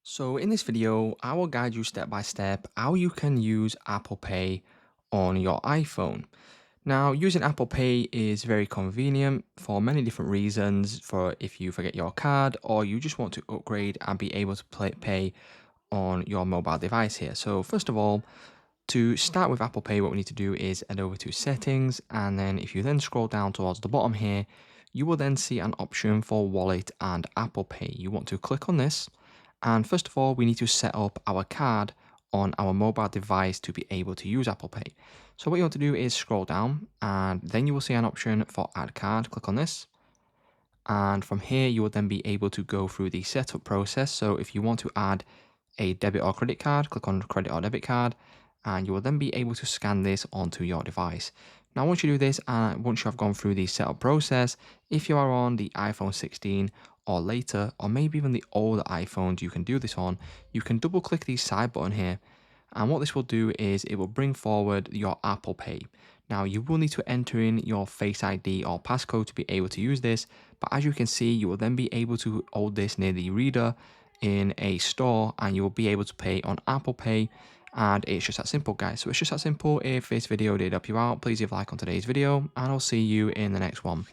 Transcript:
So in this video, I will guide you step by step how you can use Apple Pay on your iPhone. Now, using Apple Pay is very convenient for many different reasons. For if you forget your card or you just want to upgrade and be able to pay on your mobile device here. So first of all, to start with Apple Pay, what we need to do is head over to settings, and then if you then scroll down towards the bottom here, you will then see an option for wallet and Apple Pay. You want to click on this, and first of all, we need to set up our card on our mobile device to be able to use Apple Pay. So what you want to do is scroll down, and then you will see an option for add card. Click on this, and from here you will then be able to go through the setup process. So if you want to add a debit or credit card, click on credit or debit card, and you will then be able to scan this onto your device. Now, once you do this, and once you have gone through the setup process, if you are on the iPhone 16 or later, or maybe even the older iPhones you can do this on, you can double click the side button here. And what this will do is it will bring forward your Apple Pay. Now, you will need to enter in your Face ID or passcode to be able to use this, but as you can see, you will then be able to hold this near the reader in a store, and you will be able to pay on Apple Pay. And it's just that simple, guys. So it's just that simple. If this video did help you out, please leave a like on today's video, and I'll see you in the next one.